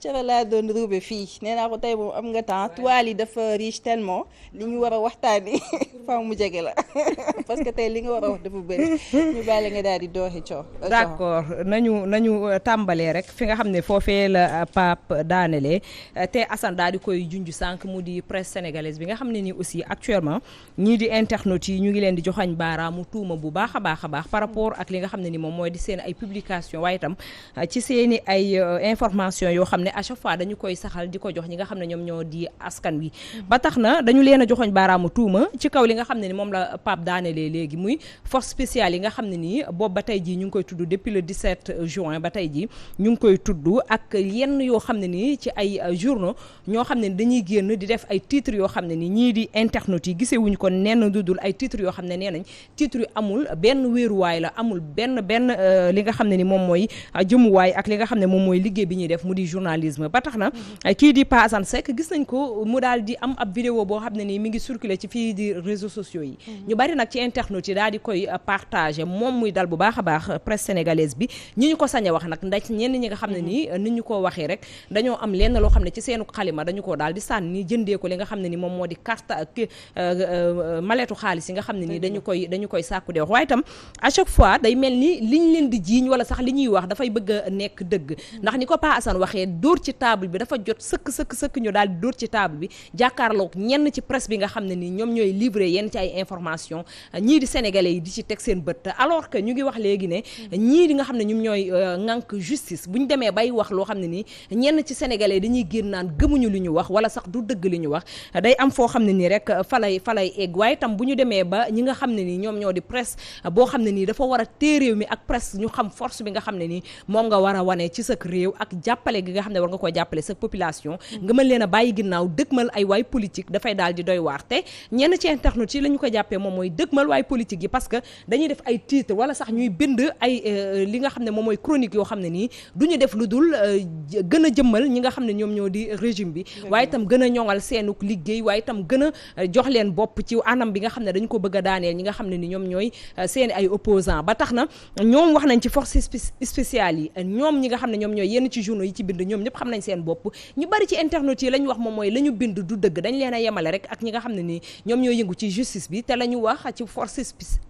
cere laa doon rube fii nee naa ko tey moom am nga temps toile yi dafa riche tellement li ñu war a waxtaani faw mu jege la parce que tey li nga war a wax dafa bëri ñu bàyyi nga daal di dooxi coow. d'accord nañu tàmbalee rek fi nga xam ne foofee la Pape daanelee te Assane daal di koy junj sànq mu di presse sénégalaise bi nga xam ne ni aussi actuellement ñii di internautes yi ñu ngi leen di joxañ baaraamu tuuma bu baax a baax par rapport ak li nga xam ne ni moom mooy di seen ay publication waaye itam ci seeni ay information yoo xam ne à chaque fois dañu koy saxal di ko jox ñi nga xam ne ñoom ñoo di askan wi ba tax na dañu leen a joxoñ baaraamu tuuma ci kaw li nga xam ne ni moom la Pape daanelee léegi muy force spéciale yi nga xam ne nii boobu ba tey jii ñu ngi koy tudd depuis le 17 juin ba tey jii ñu ngi koy tudd ak yenn yoo xam ne nii ci ay journaux ñoo xam ne dañuy génn di def ay titres yoo xam ne ni ñii di internautes yi gisee wuñu ko nenn dudul ay titres yoo xam ne nee nañ titres yu amul benn wéeruwaay la amul benn li nga xam ne ni moom mooy jëmuwaay ak li nga xam ne moom mooy liggéey bi ñuy def mu di journalisme ba tax na kii di Pa Assane Seck gis nañ ko mu daal di am ab vidéo boo xam ne nii mi ngi circuler ci fii di réseaux sociaux yi ñu bari nag ci internautes yi daal di koy partager moom muy dal bu baax a baax presse sénégalaise bi ñi ñu ko sañ a wax nag ndax ñenn ñi nga xam ne nii ni ñu ko waxee rek dañoo am lenn loo xam ne ci seenu xalima dañu ko daal di sànni jëndee ko li nga xam ne ni moom moo di carte maletu xaalis yi nga xam ne nii dañu koy sàkku de wax waaye itam à chaque fois day mel ni liñ leen di jiiñ wala sax li ñuy wax dafay bëgg a nekk dëgg ndax ni ko Pa Assane waxee dóor ci table bi dafa jot sëkk ñu daal di dóor ci table bi jàkkaarloog ñenn ci presse bi nga xam ne nii ñoom ñooy livrer yenn ci ay information ñii di sénégalais yi di ci teg seen bët alors que ñu ngi wax léegi ne ñii di nga xam ne ñoom ñooy ŋànk justice bu ñu demee bay wax loo xam ne nii ñenn ci sénégalais dañuy génn naan gëmuñu li ñu wax wala sax du dëgg li ñu wax day am foo xam ne nii rek falay egg waaye itam bu ñu demee ba ñi nga xam ne nii ñoom ñoo di presse boo xam ne nii dafa war a téye réew mi ak presse ñu xam force bi nga xam ne nii moom nga war a wane ci sa réew ak jàppale gi nga xam ne war nga ko jàppale sa population nga mën leen a bàyyi ginnaaw dëgmal ay waay politique dafay daal di doy waar te ñenn ci internet yi la ñu ko jàppee moom mooy dëgmal waay politique yi parce que dañuy def ay titre wala sax ñuy bind ay li nga xam ne moom mooy chronique yoo xam ne nii du ñu def lu dul gën a jëmmal ñi nga xam ne ñoom ñoo di régime bi waaye itam gën a ñoŋal seenuk liggéey waaye itam gën a jox leen bopp ci anam bi nga xam ne dañu ko bëgg a daaneel ñi nga xam ne ni ñoom ñooy seen ay opposant ba tax na ñoom wax nañ ci force spéciale yi ñoom ñi nga xam ne ñoom ñooy yenn ci journaux yi ci bind ñoom ñëpp xam nañ seen bopp ñu bari ci internet yi la ñu wax moom mooy la ñu bind du dëgg dañ leen a yemale rek ak ñi nga xam ne ni ñoom ñooy yëngu ci justice bi te la ñu wax ci force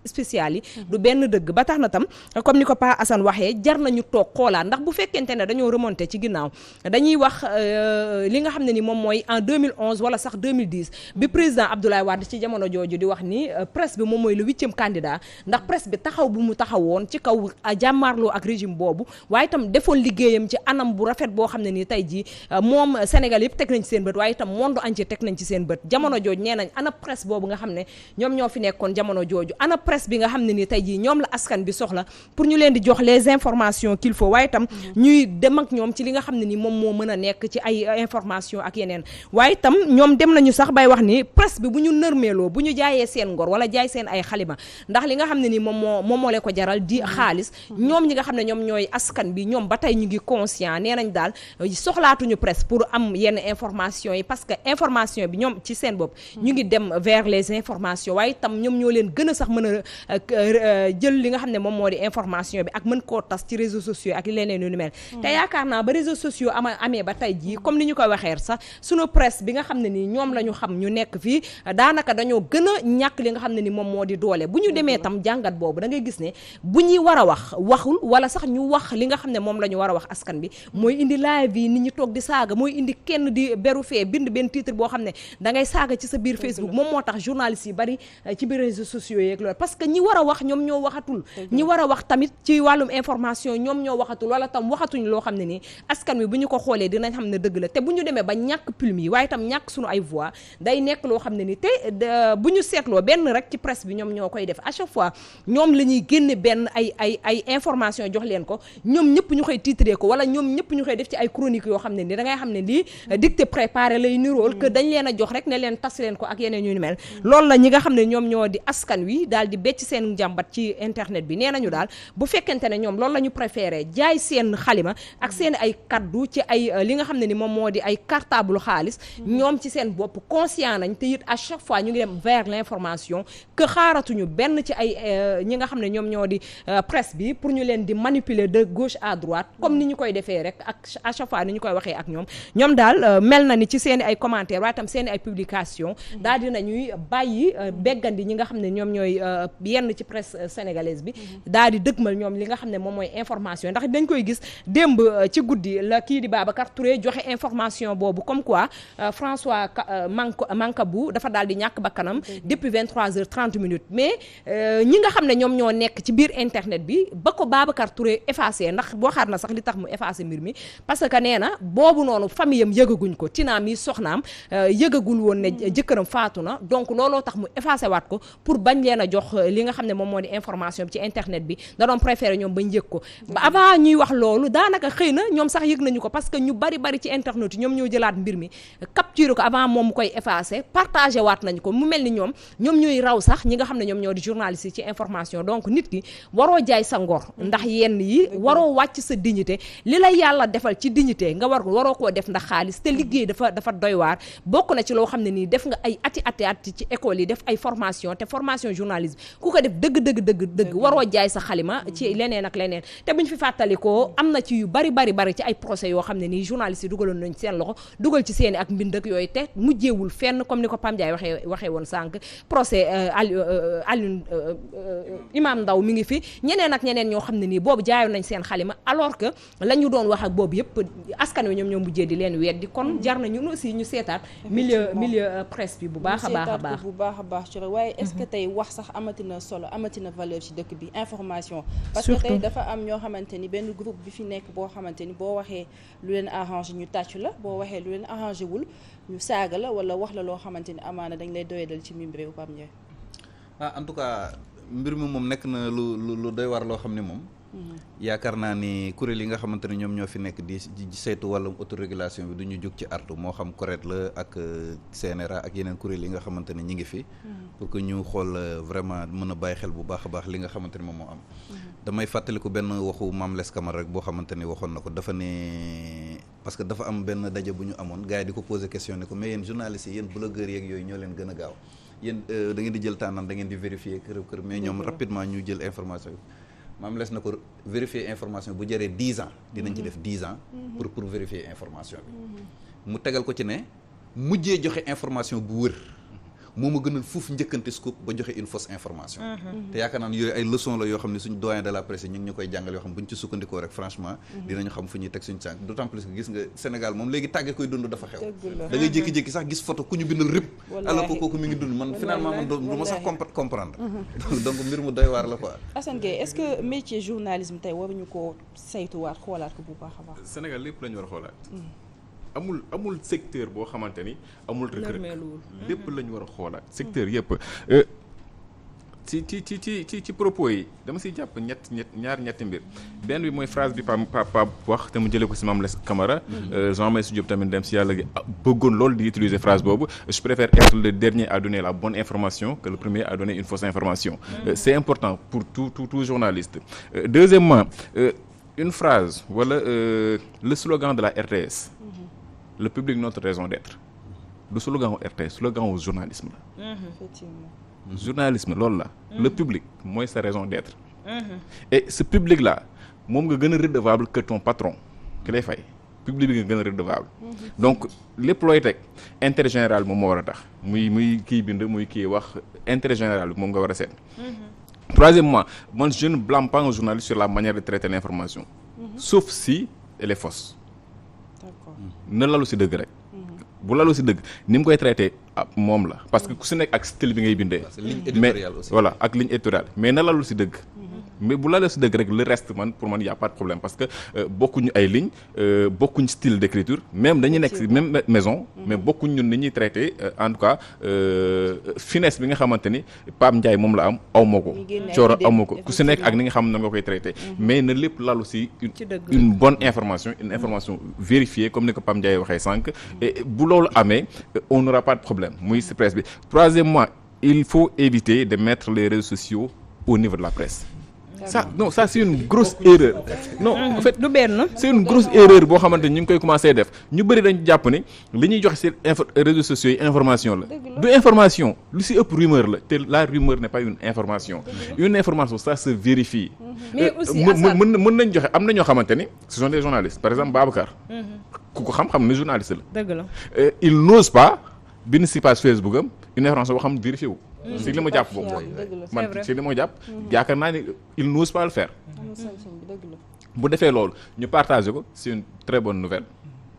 spéciale yi du benn dëgg ba tax na tam comme ni ko Pa Assane waxee jar nañu toog xoolaat ndax bu fekkente ne dañoo remonté ci ginnaaw dañuy wax li nga xam ne ni moom mooy en 2011 wala sax 2010 bi président Abdoulaye Wade ci jamono jooju di wax ni presse bi moom mooy le 8e candidat ndax presse bi taxaw bu mu taxawoon ci kaw jàmmaarloo ak régime boobu waaye itam defoon liggéeyam ci anam bu rafet boo xam ne ni tey jii moom Sénégal yëpp teg nañ ci seen bët waaye itam monde entier teg nañ ci seen bët jamono jooju nee nañ ana presse boobu nga xam ne ñoom ñoo fi nekkoon jamono jooju ana presse bi nga xam ne ni tey jii ñoom la askan bi soxla pour ñu leen di jox les informations qu'il faut waaye itam ñuy dem ak ñoom ci li nga xam ne ni moom moo mën a nekk ci ay information ak yeneen waaye itam ñoom dem nañu sax bay wax ni presse bi bu ñu nërmeeloo bu ñu jaayee seen ngor wala jaay seen ay xalima ndax li nga xam ne ni moom moo leen ko jaral di xaalis ñoom ñi nga xam ne ñoom ñooy askan bi ñoom ba tey ñu ngi conscient nee nañ daal soxlaatuñu presse pour am yenn information yi parce que information bi ñoom ci seen bopp ñu ngi dem vers les informations waaye itam ñoom ñoo leen gën a sax mën a jël li nga xam ne moom moo di information bi ak mën koo tas ci réseaux sociaux ak leneen yu ni mel te yaakaar naa ba réseaux sociaux amee ba tey jii comme ni ñu ko waxee sax sunu presse bi nga xam ne nii ñoom la ñu xam ñu nekk fii daanaka dañoo gën a ñàkk li nga xam ne ni moom moo di doole bu ñu demee tam jàngat boobu da ngay gis ne bu ñuy war a wax waxul wala sax ñu wax li nga xam ne moom la ñu war a wax askan bi mooy indi live yi nit ñi toog di saaga mooy indi kenn di beru fee bind benn titre boo xam ne da ngay saaga ci sa biir Facebook moom moo tax journalistes yi bari ci biir réseaux sociaux yeeg loolu parce que ñi war a wax ñoom ñoo waxatul ñi war a wax tamit ci wàllum information ñoom ñoo waxatul wala tam waxatuñ loo xam ne nii askan wi bu ñu ko xoolee dinañ xam ne dëgg la te bu ñu demee ba ñàkk plume yi waaye tam ñàkk suñu ay voix day nekk loo xam ne ni te bu ñu seetloo benn rek ci presse bi ñoom ñoo koy def à chaque fois ñoom la ñuy génne benn ay information jox leen ko ñoom ñëpp ñu koy titré ko wala ñoom ñëpp ñu koy def ci ay chroniques yoo xam ne ni da ngay xam ne lii dicté préparé lay nirool que dañ leen a jox rek ne leen tas leen ko ak yeneen yu ni mel loolu la ñi nga xam ne ñoom ñoo di askan wi daal di becc seen njàmbat ci internet bi nee nañu daal bu fekkente ne ñoom loolu la ñu préféré jaay seen xalima ak seen ay kaddu ci ay li nga xam ne ni moom moo di ay cartable xaalis ñoom ci seen bopp conscient nañ te it à chaque fois ñu ngi dem vers l'information que xaaratuñu benn ci ay ñi nga xam ne ñoom ñoo di presse bi pour ñu leen di manipuler de gauche à droite comme ni ñu koy defee rek ak à chaque chaque fois ni ñu koy waxee ak ñoom daal mel na ni ci seen i ay commentaires waaye tam seen i ay publication daal dinañuy bàyyi beggandi ñi nga xam ne ñoom ñooy yenn ci presse sénégalaise bi daal di dëgmal ñoom li nga xam ne moom mooy information ndax dañ koy gis démb ci guddi la kii di Babacar Touré joxe information boobu comme quoi François Mancabou dafa daal di ñàkk bakkanam depuis 23h30 mais ñi nga xam ne ñoom ñoo nekk ci biir internet bi ba ko Babacar Touré effacé ndax boo xaar na sax li tax mu effacé mbir mi parce que nee na boobu noonu famille am yëgaguñ ko Tina mi soxnaam yëgagul woon ne jëkkëram faatu na donc looloo tax mu effacé waat ko pour bañ leen a jox li nga xam ne moom moo di information bi ci internet bi da doon préféré ñoom bañ yëg ko ba avant ñuy wax loolu daanaka xëy na ñoom sax yëg nañu ko parce que ñu bari ci internet yi ñoom ñoo jëlaat mbir mi capturé ko avant moom mu koy effacé partagé waat nañ ko mu mel ni ñoom ñooy raw sax ñi nga xam ne ñoom ñoo di journaliste yi ci information donc nit ki waroo jaay sa ngor ndax yenn yi waroo wàcc sa dignité li la yàlla defal ci dignité nga waroo koo def ndax xaalis te liggéey dafa doy waar bokk na ci loo xam ne nii def nga ay ati ci école yi def ay formation te formation journalisme ku ko def dëgg waroo jaay sa xalima ci leneen ak leneen te buñ fi fàttalikoo am na ci yu bari ci ay procès yoo xam ne nii journalistes yi dugaloon nañ seen loxo dugal ci seeni ak mbind ak yooyu te mujjeewul fenn comme ni ko Pam Ndiaye waxee woon sànq procès Alioune Imam Ndaw mi ngi fi ñeneen ak ñeneen ñoo xam ne nii boobu jaayoon nañ seen xalima alors que la ñu doon wax ak boobu yëpp askan wi ñoom mujjee di leen weddi kon jar na ñun aussi ñu seetaat milieu presse bi bu baax a baax ci waaye est-ce que tey wax sax amatina solo amatina valeur ci dëkk bi information parce que tey dafa am ñoo xamante ni benn groupe bi fi nekk boo xamante ni boo waxee lu leen arrangé ñu tàccu la boo waxee lu leen arrangé wul ñu saaga la wala wax la loo xamante ni amaana dañ lay doyadal ci mim réew Pape Ndiaye en tout cas mbir mi moom nekk na lu doy war loo xam ne moom yaakaar naa ni kuréel yi nga xamante ne ñoom ñoo fi nekk di saytu wàllum autorégulation bi du ñu jóg ci artu moo xam CORED la ak CNRA ak yeneen kuréel yi nga xamante ne ñi ngi fi pour que ñu xool vraiment mën a bàyyi xel bu baax a baax li nga xamante ne moom moo am damay fàttaliku benn waxu Mame Less Camara rek boo xamante ni waxoon na ko dafa ne parce que dafa am benn daje bu ñu amoon gars yi di ko poser question ne ko mais yéen journalistes yi yéen blogueurs yeeg yooyu ñoo leen gën a gaaw yéen da ngeen di jël temps naan da ngeen di vérifier kër mais ñoom rapidement ñu jël information yi Mame Less na ko vérifier information bu jëree 10 ans dinañ ci def 10 ans pour vérifier information bi mu tegal ko ci ne mujjee joxe information bu wër moo ma gënal fuuf njëkkante scoop ba joxe une fausse information te yaakaar naa ne yooyu ay leçon la yoo xam ne suñ doyen de la presse ñu ngi ñu koy jàngal yoo xam bu ñu ci sukkandikoo rek franchement dinañu xam fu ñuy teg suñu sànq d'autant plus que gis nga Sénégal moom léegi tàgge koy dund dafa xew da ngay jékki-jékki sax gis photo ku ñu bindal rëpp alors que kooku mi ngi dund man finalement man du ma sax comprendre donc mbir mu doy waar la quoi. Assane Gueye est-ce que métier journalisme tey waruñu ko saytuwaat xoolaat ko bu baax a baax. Sénégal lépp la ñu war a xoolaat amul secteur boo xamante ni amul rëkk-rëkk lépp la ñu war a xoolaat secteur yëpp ci propos yi dama siy jàpp ñetti mbir benn bi mooy phrase bi pa wax te mu jëlee ko si Mame Less Camara Jean Meïssa Diop tamit dem si yàlla gi bëggoon loolu di utiliser phrase boobu je préfère être le dernier à donner la bonne information que le premier à donner une fausse information c'est important pour tout journaliste deuxièmement une phrase wala le slogan de la RTS le public notre raison d'être du slogan wu RTS slogan wu journalisme la effectivement journalisme loolu la le public mooy sa raison d'être et ce public là moom nga gën a redevable que ton patron ki lay fay public bi nga gën a redevable donc lépp looy teg intérêt général bi moom moo war a tax muy kii bind muy kii wax intérêt général bi moom nga war a seet troisièmement man je ne blâme pas un journaliste sur la manière de traiter l'information sauf si elle est fausse na lalu si dëgg rek bu lalu si dëgg ni mu koy traité moom la parce que ku si nekk ak style bi ngay bindee mais voilà ak ligne éditoriale mais na lalu si dëgg mais bu lalu si dëgg rek le reste pour man y a pas de problème parce que bokkuñu ay lignes bokkuñ style d'écriture même dañuy nekk si même maison mais bokkuñ ñun ni ñuy traité en tout cas finesse bi nga xamante ni Pape Ndiaye moom la am aw ma ko Thioro aw ma ko ku si nekk ak ni nga xam na nga koy traité mais na lépp lalu si une bonne information une information vérifiée comme ni ko Pape Ndiaye waxee sànq et bu loolu amee on n'aura pas de problème muy si presse bi troisièmement il faut éviter de mettre les réseaux sociaux au niveau de la presse ça c'est une grosse erreur. Non en fait du benn. c'est une grosse erreur boo xamante ni ñu ngi koy commencer def ñu bëri dañ jàpp ne li ñuy joxe ci réseaux sociaux yi information la. du information lu ci ëpp rumeur la te la rumeur n'est pas une information. Une information ça se vérifie. mais aussi mën nañ joxe am na ñoo xamante ni ce sont des journalistes par exemple Babacar. ku ko xam ne journaliste la. dëgg la il n'ose pas bind ci page Facebook am une information boo xam vérifié wu. si li ma jàpp boobu man si li ma jàpp yaakaar naa ni il n'ose pas le faire. bu defee loolu ñu partager ko c'est une très bonne nouvelle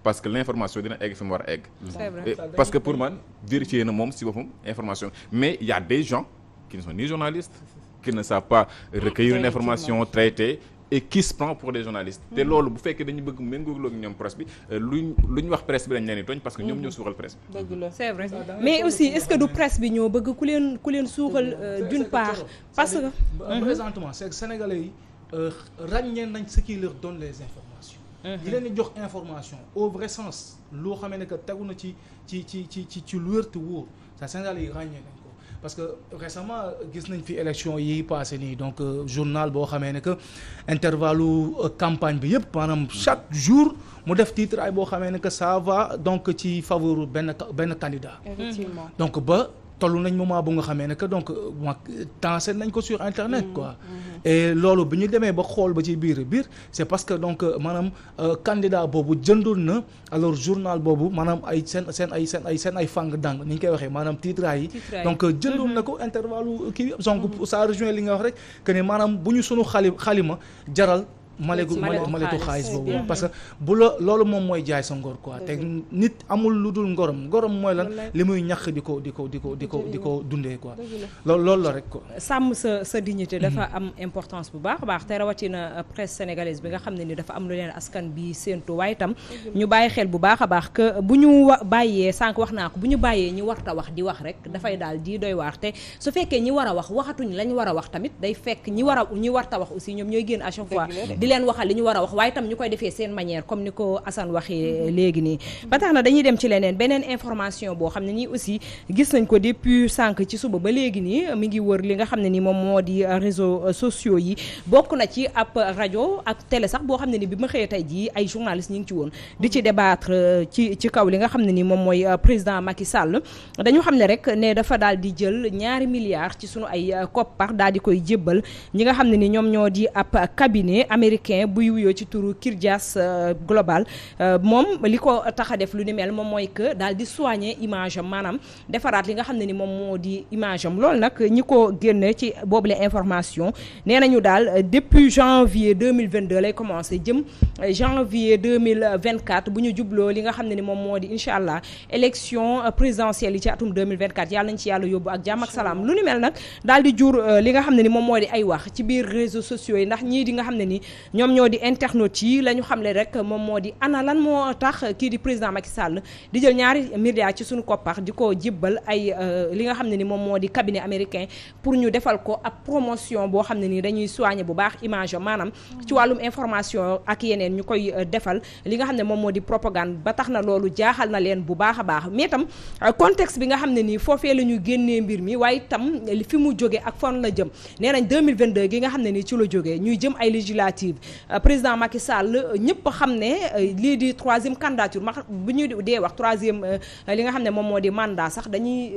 parce que l'information dina egg fi mu war a egg. c'est vrai parce que pour man vérifier na moom si boppam information mais il y a des gens qui ne sont ni journalistes qui ne savent pas recueillir une information traiter et qui se prend pour des journalistes. te loolu bu fekkee dañu bëgg méngóog ñoom presse bi luñ wax presse bi dañ leen di tooñ parce que ñoom ñoo suuxal presse bi. dëgg la c'est vrai mais aussi est-ce que du presse bi ñoo bëgg ku leen suuxal d'une part parce que. présentement c'est que sénégalais yi ràññee nañ ce qui leur donne les informations. di leen di jox information au vrai sens loo xamee ne que tegu na ci lu wér te wóor ça sénégalais yi ràññee nañ ko parce que récemment gis nañ fi élection yi passé nii donc journal boo xamee ne que intervalle campagne bi yëpp maanaam chaque jour mu def titre ay boo xamee ne que ça va donc ci faveur benn candidat. effectivement donc ba tollu nañ moment bu nga xamee ne que donc tancé nañ ko sur internet quoi. et loolu bi ñu demee ba xool ba ci biir c'est parce que donc maanaam candidat boobu jëndoon na alors journal boobu maanaam ay seen ay fang dang ni ñu koy waxee maanaam titre yi. donc jëndoon na ko intervalle kii donc ça rejoint li nga wax rek que ne maanaam bu ñu sunu xalima jaral. maletu xaalis boobu parce que bu la loolu moom mooy jaay sa ngor quoi te nit amul lu dul ngorom mooy lan li muy ñàkk di ko dundee quoi loolu la rek quoi. sàmm sa dignité dafa am importance bu baax a baax te rawatina presse sénégalaise bi nga xam ne ni dafa am lu leen askan bi séentu waaye itam ñu bàyyi xel bu baax a baax que bu ñu bàyyee sànq wax naa ko bu ñu bàyyee ñi warta wax di wax rek dafay daal di doy waar te su fekkee ñi war a wax waxatuñ lañ war a wax tamit day fekk ñi warta wax aussi ñoom ñooy génn à chaque fois di leen waxal li ñu war a wax waaye tam ñu koy defee seen manière comme ni ko Assane waxee léegi nii ba tax na dañuy dem ci beneen information boo xam ne nii aussi gis nañ ko depuis sànq ci suba ba léegi nii mi ngi wër li nga xam ne ni moom moo di réseaux sociaux yi bokk na ci ab rajo ak télé sax boo xam ne ni bi ma xëyee tey jii ay journalistes ñu ngi ci woon di ci débattre ci kaw li nga xam ne ni moom mooy président Macky Sall dañu xam ne rek ne dafa daal di jël 2 milliards ci sunu ay koppar daal di koy jébbal ñi nga xam ne ni ñoom ñoo di ab cabinet américain buy wuyoo ci turu Kirdias Global moom li ko tax a def lu ni mel moom mooy que daal di soigner image am maanaam defaraat li nga xam ne ni moom moo di image am loolu nag ñi ko génne ci boobule information nee nañu daal depuis janvier 2022 lay commencé jëm janvier 2024 bu ñu jubloo li nga xam ne ni moom moo di incha allah élection présidentielle yi ci atum 2024 yàlla nañ ci yàlla yóbbu ak jàmm ak salaam lu ni mel nag daal di jur li nga xam ne ni moom moo di ay wax ci biir réseaux sociaux yi ndax ñii di nga xam ne ni ñoom ñoo di internautes yi la ñu xamle rek moom moo di ana lan moo tax kii di président Macky Sall di jël 2 milliards ci suñu koppar di ko jébbal ay li nga xam ne ni moom moo di cabinet américain pour ñu defal ko ab promotion boo xam ne ni dañuy soigner bu baax image maanaam ci wàllum information ak yeneen ñu koy defal li nga xam ne moom moo di propagande ba tax na loolu jaaxal na leen bu baax a baax mais itam contexte bi nga xam ne nii foofee la ñu génnee mbir mi waaye itam fi mu jóge ak fan la jëm nee nañ 2022 gi nga xam ne nii ci la jógee ñuy jëm ay législative président Macky Sall ñëpp xam ne lii di 3e candidature bu ñu dee wax 3e li nga xam ne moom moo di mandat sax dañuy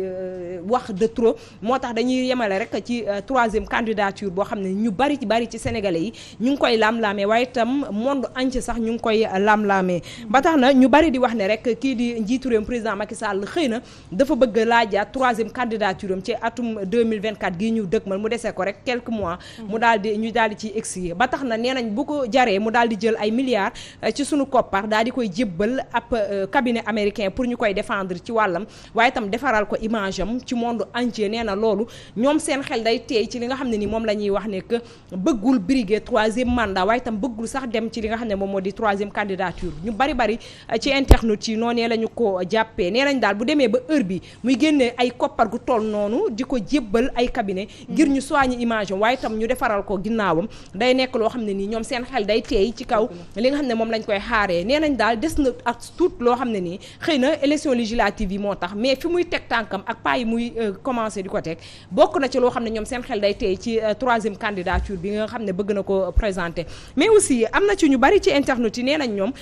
wax de trop moo tax dañuy yemale rek ci 3e candidature boo xam ne ñu bari ci sénégalais yi ñu ngi koy lam-laamee waaye itam monde entier sax ñu ngi koy lam-laamee ba tax na ñu bari di wax ne rek kii di njiitu réew président Macky Sall xëy na dafa bëgg laajaat 3e candidature am ci atum 2024 gii ñu dëgmal mu desee ko rek quelques mois ñu daal di ci exi ba tax na nee nañ bu ko jaree mu daal di jël ay milliards ci sunu koppar daal di koy jébbal ab cabinet américain pour ñu koy défendre ci wàllam waaye itam defaral ko image am ci monde entier nee na loolu ñoom seen xel day teey ci li nga xam ne ni moom la ñuy wax ne que bëggul briguer 3e mandat waaye itam bëggul sax dem ci li nga xam ne moom moo di 3e candidature ñu bari ci internet yi noonee la ñu ko jàppee nee nañ daal bu demee ba heure bi muy génnee ay koppar gu toll noonu di ko jébbal ay cabinet ngir ñu soigner image am waaye itam ñu defaral ko ginnaawam day nekk loo xam ne nii ñoom seen xel day teey ci kaw li nga xam ne moom lañ koy xaaree nee nañ daal des na ak tout loo xam ne nii xëy na élection législative yi moo tax mais fi muy teg tànkam ak pas yi muy commencé di ko teg bokk na ci loo xam ne ñoom seen xel day teey ci troisième candidature bi nga xam ne bëgg na ko présenter mais aussi am na ci ñu bari ci internet yi nee nañ ñoom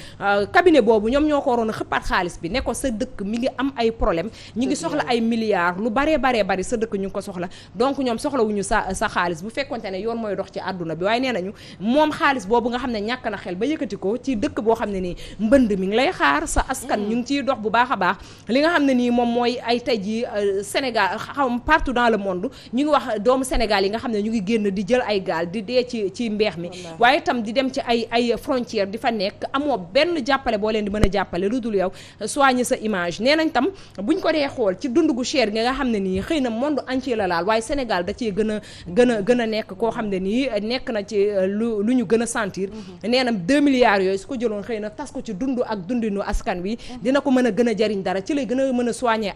cabinet boobu ñoom ñoo ko waroon a xëppaat xaalis bi ne ko sa dëkk mi ngi am ay problème ñi ngi soxla ay milliards lu baree bari sa dëkk ñu ngi ko soxla donc ñoom soxlawuñu sa xaalis bu fekkonte ne yoon mooy dox ci àdduna bi waaye nee nañu moom xaalis boobu nga xam ne ñàkk na xel ba yëkkati ko ci dëkk boo xam ne nii mbënd mi ngi lay xaar sa askan ñu ngi ciy dox bu baax a baax li nga xam ne nii moom mooy ay tey ji Sénégal xaw partout dans le monde ñu ngi wax doomu Sénégal yi nga xam ne ñu ngi génn di jël ay gaal di dee ci mbeex mi waaye itam di dem ci ay frontière di fa nekk amoo benn jàppale boo leen di mën a jàppale lu dul yow soigner sa image nee nañ tam buñ ko dee xool ci dund gu cher gi nga xam ne nii xëy na monde entier la laal waaye Sénégal da cee gën a nekk koo xam ne nii nekk na ci lu ñu gën a sentir nee na 2 milliards yooyu su ko jëloon xëy na tas ko ci dund ak dundinu askan wi dina ko mën a gën a jariñ dara ci lay gën a mën a soigner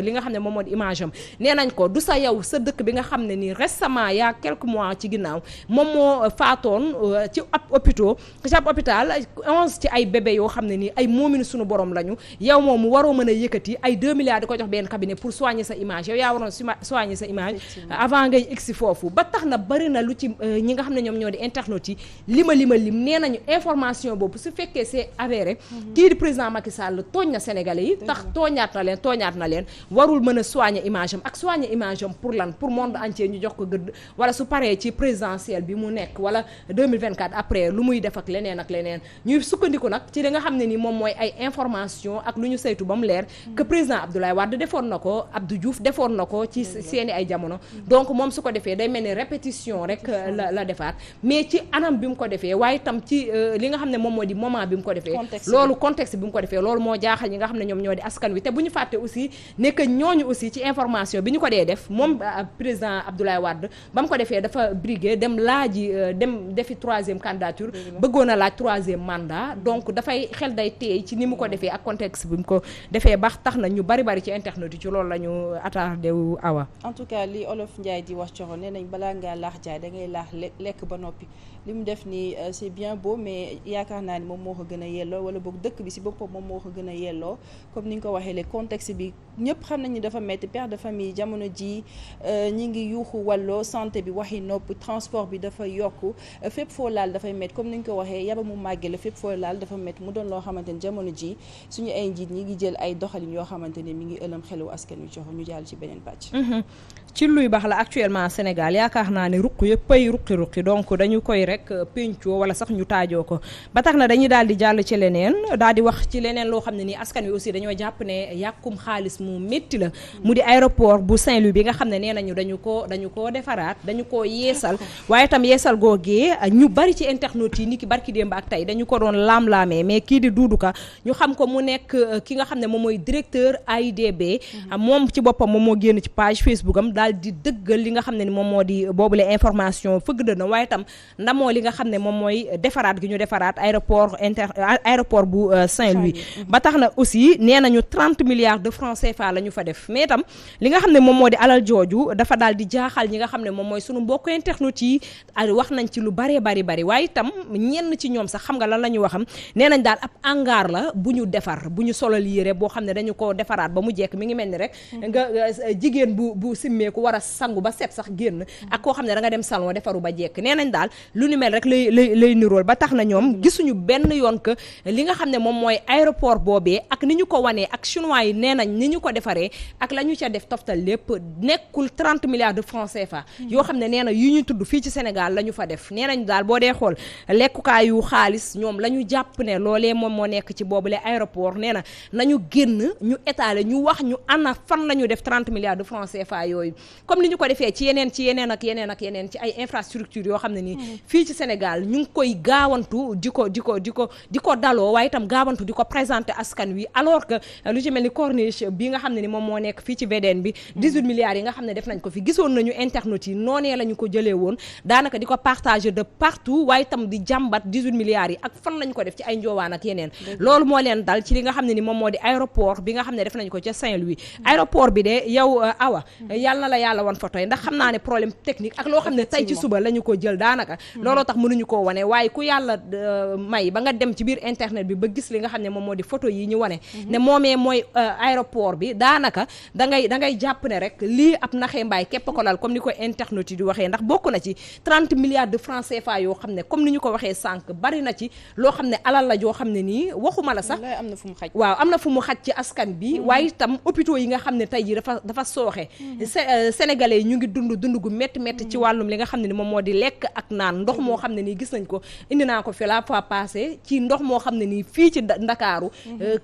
li nga xam ne moom moo di image am nee nañ ko du sa yow sa dëkk bi nga xam ne nii récemment il y a quelques mois ci ginnaaw moom moo faatoon ci ab hôpital 11 ci ay bébé yoo xam ne nii ay moominu suñu borom lañu yow moom mu waroo mën a yëkkati ay 2 milliards di ko jox benn cabinet pour soigner sa image yow yaa waroon soigner sa image avant ngay egsi foofu ba tax na bari na lu ci ñi nga xam ne ñoom ñoo di internautes yi lim nee nañu information boobu su fekkee c'est avéré kii di président Macky Sall tooñ na Sénégalais yi tax tooñaat na leen warul mën a soigner image am ak soigner image am pour lan pour monde entier ñu jox ko gëdd wala su paree ci présidentielle bi mu nekk wala 2024 après lu muy def ak leneen ñuy sukkandiku nag ci li nga xam ne ni moom mooy ay information ak lu ñu saytu ba mu leer que président Abdoulaye Wade defoon na ko Abdou Diouf defoon na ko ci seeni ay jamono donc moom su ko defee day mel ni répétition rek la defaat mais ci anam bi mu ko defee waaye tam ci li nga xam ne moom moo di moment bi mu ko defee loolu contexte bi mu ko defee loolu moo jaaxal ñi nga xam ne ñoom ñoo di askan wi te bu ñu fàtte aussi ne que ñooñu aussi ci information bi ñu ko dee def moom président Abdoulaye Wade ba mu ko defee dafa briguer dem defi troisième candidature bëggoon a laaj troisième mandat donc dafay xel day teey ci ni mu ko defee ak contexte bi mu ko defee baax tax na ñu bari ci internet yi ci loolu la ñu attardé wu Awa. en tout cas li Olof Ndiaye di wax coro nee nañ balaa ngaa laax jaay da ngay laax lekk ba noppi li mu def nii c'est bien beau mais yaakaar naa ni moom moo ko gën a yelloo wala boog dëkk bi si boppam moom moo ko gën a yelloo comme ni nga ko waxee le contexte bi ñëpp xam nañu dafa metti père de famille jamono ji ñi ngi yuuxu wàlloo santé bi waxi nopp transport bi dafa yokku fépp foo laal dafay metti comme ni nga ko waxee yaba mu màggee la fépp foo laal dafa metti mu doon loo xamante ni jamono ji suñu ay njiit ñi ngi jël ay doxalin yoo xamante ne mi ngi ëlëm xelu askan wi jox ñu jàll ci beneen pàcc. ci luy baax la actuellement Sénégal yaakaar naa ne ruq yëpp ay ruqi donc dañu koy rek pencoo wala sax ñu taajoo ko ba tax na dañuy daal di jàll ci leneen daal di wax ci leneen loo xam ne nii askan wi aussi dañoo jàpp ne yàkkum xaalis mu métti la mu di aéroport bu Saint-Louis bi nga xam ne nee nañu dañu koo defaraat dañu koo yeesal waaye itam yeesal googee ñu bari ci internet yi ni ki barki démb ak tey dañu ko doon laam-laamee mais kii di Doudou Ka ñu xam ko mu nekk ki nga xam ne moom mooy directeur AIBD moom ci boppam moom moo génn ci page Facebook am daal di dëggal li nga xam ne ni moom moo di boobule information fëgg dëna waaye itam ndamoo li nga xam ne moom mooy defaraat gi ñu defaraat aéroport bu Saint-Louis ba tax na aussi nee nañu 30 milliards de francs CFA la ñu fa def mais itam li nga xam ne moom moo di alal jooju dafa daal di jaaxal ñi nga xam ne moom mooy sunu mbokk internet yi wax nañ ci lu bari waaye itam ñenn ci ñoom sax xam nga lan la ñu waxam nee nañ daal ab hangar la bu ñu defar bu ñu solal yére boo xam ne dañu ko defaraat ba mu jekk mi ngi mel ni rek nga jigéen bu simmeeku war a sangu ba set sax génn ak koo xam ne da nga dem salon defaru ba jekk nee nañ daal lu ni mel rek lay nirool ba tax na ñoom gisuñu benn yoon que li nga xam ne moom mooy aéroport boobee ak ni ñu ko wanee ak chinois yi nee nañ ni ñu ko defaree ak la ñu ca def toftal lépp nekkul 30 milliards de francs CFA yoo xam ne nee na yu ñu tudd fii ci Sénégal la ñu fa def nee nañ daal boo dee xool lekkukaayu xaalis ñoom la ñu jàpp ne loolee moom moo nekk ci boobule aéroport nee na nañu génn ñu étaler ñu wax ñu ana fan la ñu def 30 milliards de francs CFA yooyu comme li ñu ko defee ci yeneen ci ay infrastructure yoo xam ne nii fii ci Sénégal ñu ngi koy gaawantu di ko daloo waaye itam gaawantu di ko présenter askan wi alors que lu ci mel ni corniche bi nga xam ne ni moom moo nekk fii ci VDN bi 18 milliards yi nga xam ne def nañ ko fi gisoon nañu internet yi noonee la ñu ko jëlee woon daanaka di ko partager de partout waaye itam di jàmbat 18 milliards yi ak fan lañ ko def ci ay njoowaan ak yeneen loolu moo leen dal ci li nga xam ne ni moom moo di aéroport bi nga xam ne def nañ ko ca Saint-Louis aéroport bi de yow Awa yàlla na la yàlla wan photo yi ndax xam naa ne problème technique ak loo xam ne tey ci suba la ñu ko jël daanaka looloo tax mënuñu koo wane waaye ku yàlla may ba nga dem ci biir internet bi ba gis li nga xam ne moom moo di photo yi ñu wane ne moomee mooy aéroport bi daanaka da ngay jàpp ne rek lii ab naxee mbaay képp ko lal comme ni ko internet yi di waxee ndax bokk na ci 30 milliards de francs CFA yoo xam ne comme ni ñu ko waxee sànq bari na ci loo xam ne alal la joo xam ne nii waxuma la sax am na fu mu xaj waaw am na fu mu xaj ci askan bi waaye itam hôpitaux yi nga xam ne tey jii dafa sooxe sénégalais yi ñu ngi dund gu métti ci wàllum li nga xam ne ni moom moo di lekk ak naan ndox moo xam ne nii gis nañ ko indi naa ko fi la fois passé ci ndox moo xam ne nii fii ci Ndakaaru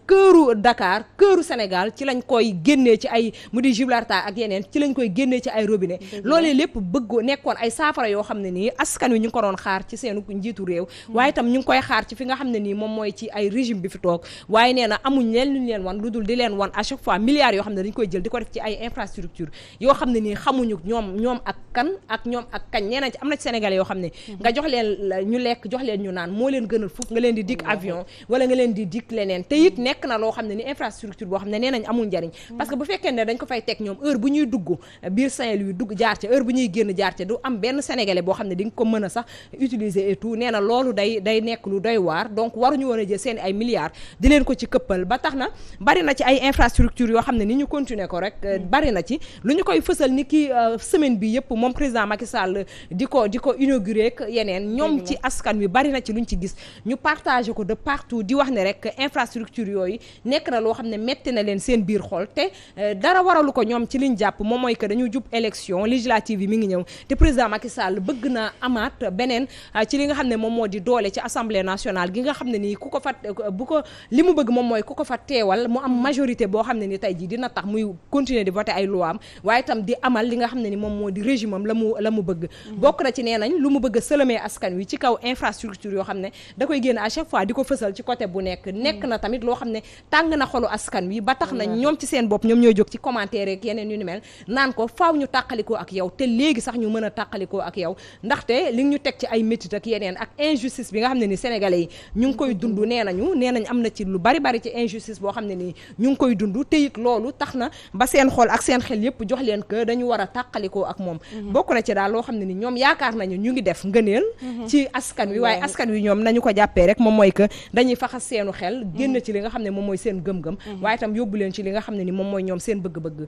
këru Dakar këru Sénégal ci lañ koy génnee ci ay mu di Gibraltar ak yeneen ci lañ koy génnee ci ay robinet loolee lépp bëgg nekkoon ay saafara yoo xam ne nii askan wi ñu ngi ko doon xaar ci seenu njiitu réew waaye itam ñu ngi koy xaar ci fi nga xam ne nii moom mooy ci ay régime bi fi toog waaye nee na amuñ leen luñ leen wan lu dul di leen wan à chaque fois milliards yoo xam ne dañ koy jël di ko def ci ay infrastructure yoo xam ne nii xamuñu ñoom ak kan ak ñoom ak kañ nee nañ ci am na ci sénégalais yoo xam ne nga jox leen ñu lekk jox leen ñu naan moo leen gënal fukk nga leen di dik avion wala nga leen di dik leneen te it nekk na loo xam ne ni infrastructure boo xam ne nee nañ amul njariñ parce que bu fekkee ne dañ ko fay teg ñoom heure bu ñuy dugg biir Saint-Louis dugg jaar ca heure bu ñuy génn jaar ca du am benn sénégalais boo xam ne di nga ko mën a sax utiliser et tout nee na loolu day nekk lu doy waar donc waruñu woon a jël seen ay milliards di leen ko ci këppal ba tax na bari na ci ay infrastructure yoo xam ne ni ñu continuer ko rek bari na ci lu ñu koy fësal ni ki semaine bi yëpp moom président Macky Sall di ko inauguré ak yeneen ñoom ci askan wi bari na ci luñ ci gis ñu partagé ko de partout di wax ne rek infrastructure yooyu nekk na loo xam ne metti na leen seen biir xol te dara waralu ko ñoom ci liñ jàpp moom mooy que dañu jub élection législative yi mi ngi ñëw te président Macky Sall bëgg na amaat beneen ci li nga xam ne moom moo di doole ci assemblée nationale gi nga xam ne nii ku ko fa bu ko li mu bëgg moom mooy ku ko fa teewal mu am majorité boo xam ne ni tey jii dina tax muy continuer di voter ay loi am waaye itam di amal li nga xam ne ni moom moo di régime am la mu bëgg bokk na ci nee nañ lu mu bëgg a sëlëmee askan wi ci kaw infrastructure yoo xam ne da koy génn à chaque fois di ko fësal ci côté bu nekk na tamit loo xam ne tàng na xolu askan wi ba tax na ñoom ci seen bopp ñoom ñooy jóg ci commentaire ak yeneen yu ni mel naan ko faaw ñu tàqalikoo ak yow te léegi sax ñu mën a tàqalikoo ak yow ndaxte li ñu teg ci ay métit ak yeneen ak injustice bi nga xam ne ni sénégalais yi ñu ngi koy dund nee nañ am na ci lu bari ci injustice boo xam ne nii ñu ngi koy dund te it loolu tax na ba seen xol ak seen xel yépp jox leen que dañu war a tàqalikoo ak moom bokk na ci daal loo xam ne ni ñoom yaakaar nañu ñu ngi def ngëneel ci askan wi waaye askan wi ñoom nañu ko jàppee rek moom mooy que dañuy faxas seenu xel génn ci li nga xam ne moom mooy seen gëm-gëm waaye itam yóbbu leen ci li nga xam ne ni moom mooy ñoom seen bëgg-bëgg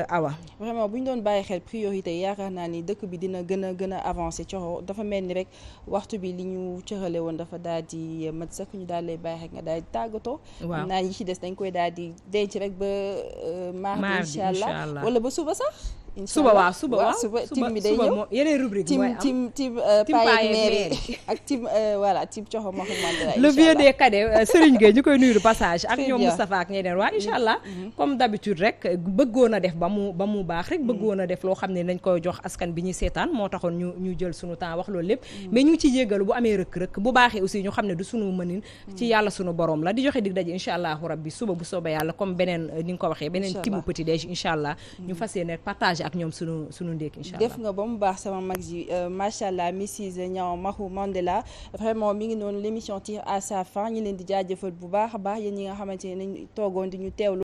awa vraiment bu ñu doon bàyyi xel priorité yi yaakaar naa ni dëkk bi dina gën a avancé coxo dafa mel ni rek waxtu bi li ñu cërale woon dafa daal di mat sax ñu daal lay bàyyi rek nga daal di tàggatoo naa yi ci des dañ koy daal di denc rek ba mardi incha allah wala ba suba sax suba tim bi day ñëw yeneen rubrique mooy am tim paye maire ak tim voilà tim coxo ma xamante le vieux des cadets Serigne Gueye ñu koy nuyu de passage ak ñoom Moustapha ak ñeneen waa incha allah comme d'habitude rek bëggoon a def ba mu baax rek bëggoon a def loo xam ne dañ koy jox askan bi ñuy seetaan moo taxoon ñu jël sunu temps wax loolu lépp mais ñu ngi ci jéggalu bu amee rëkk-rëkk bu baaxee aussi ñu xam ne du sunu mënin ci yàlla sunu borom la di joxe dig daje incha allahu rabbi suba bu soobee yàlla comme beneen ni nga ko waxee beneen timu petit déj incha allah ñu fas yéene partage ak ñoom sunu ndéek incha allah def nga ba mu baax sama mag ji macha allah Mrs Niang Mahou Mandela vraiment mi ngi noonu l'émission tire à sa fin ñu leen di jaajëfal bu baax a baax yéen ñi nga xamante ne nañ toogoon di ñu teewlu